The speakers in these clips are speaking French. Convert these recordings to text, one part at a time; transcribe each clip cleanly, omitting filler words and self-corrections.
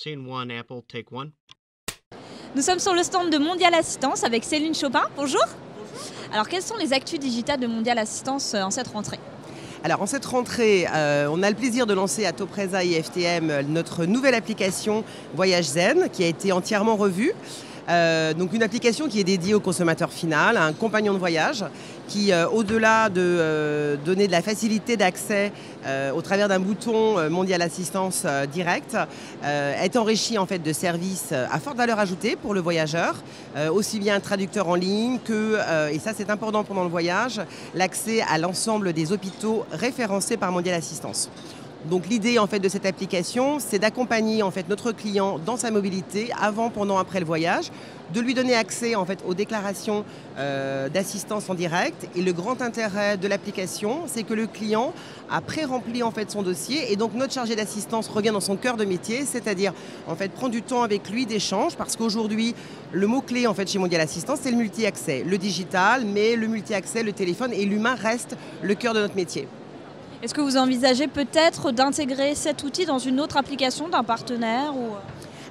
Scene one, Apple, take one. Nous sommes sur le stand de Mondial Assistance avec Céline Chopin. Bonjour. Alors, quelles sont les actus digitales de Mondial Assistance en cette rentrée? Alors en cette rentrée, on a le plaisir de lancer à Topresa et FTM notre nouvelle application Voyage Zen qui a été entièrement revue. Donc une application qui est dédiée au consommateur final, un compagnon de voyage qui, au-delà de donner de la facilité d'accès au travers d'un bouton Mondial Assistance direct, est enrichi en fait de services à forte valeur ajoutée pour le voyageur, aussi bien un traducteur en ligne que, et ça c'est important pendant le voyage, l'accès à l'ensemble des hôpitaux référencés par Mondial Assistance. Donc l'idée en fait de cette application, c'est d'accompagner en fait notre client dans sa mobilité avant, pendant, après le voyage, de lui donner accès en fait aux déclarations d'assistance en direct. Et le grand intérêt de l'application, c'est que le client a pré-rempli en fait son dossier et donc notre chargé d'assistance revient dans son cœur de métier, c'est-à-dire en fait prendre du temps avec lui d'échange, parce qu'aujourd'hui le mot clé en fait chez Mondial Assistance, c'est le multi-accès, le digital, mais le multi-accès, le téléphone et l'humain reste le cœur de notre métier. Est-ce que vous envisagez peut-être d'intégrer cet outil dans une autre application d'un partenaire ou...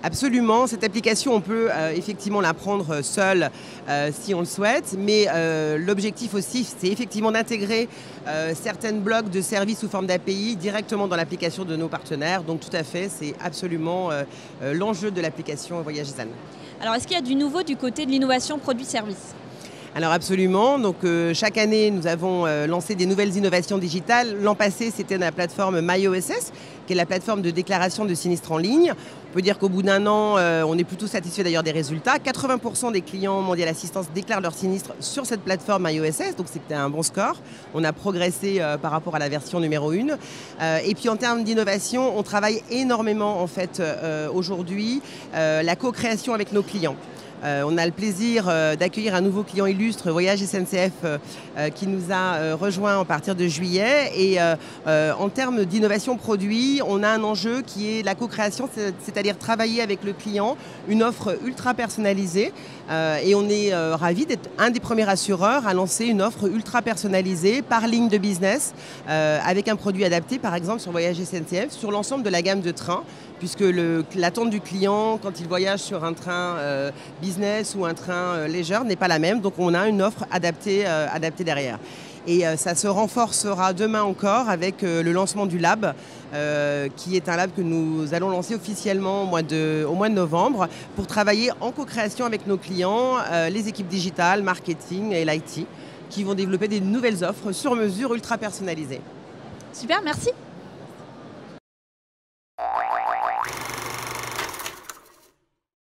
Absolument, cette application, on peut effectivement la prendre seule si on le souhaite, mais l'objectif aussi, c'est effectivement d'intégrer certaines blocs de services sous forme d'API directement dans l'application de nos partenaires. Donc tout à fait, c'est absolument l'enjeu de l'application Voyage Zen. Alors, est-ce qu'il y a du nouveau du côté de l'innovation produit-service ? Alors absolument, donc chaque année nous avons lancé des nouvelles innovations digitales. L'an passé c'était la plateforme MyOSS, qui est la plateforme de déclaration de sinistres en ligne. On peut dire qu'au bout d'un an, on est plutôt satisfait d'ailleurs des résultats. 80% des clients Mondial Assistance déclarent leurs sinistres sur cette plateforme MyOSS, donc c'était un bon score. On a progressé par rapport à la version numéro 1. Et puis en termes d'innovation, on travaille énormément en fait aujourd'hui la co-création avec nos clients. On a le plaisir d'accueillir un nouveau client illustre, Voyage SNCF, qui nous a rejoint à partir de juillet. Et en termes d'innovation produit, on a un enjeu qui est la co-création, c'est-à-dire travailler avec le client une offre ultra personnalisée. Et on est ravis d'être un des premiers assureurs à lancer une offre ultra personnalisée par ligne de business, avec un produit adapté, par exemple sur Voyage SNCF, sur l'ensemble de la gamme de trains, puisque l'attente du client quand il voyage sur un train business ou un train léger n'est pas la même. Donc on a une offre adaptée derrière. Et ça se renforcera demain encore avec le lancement du Lab, qui est un lab que nous allons lancer officiellement au mois de novembre pour travailler en co-création avec nos clients, les équipes digitales, marketing et l'IT, qui vont développer des nouvelles offres sur mesure ultra personnalisées. Super, merci.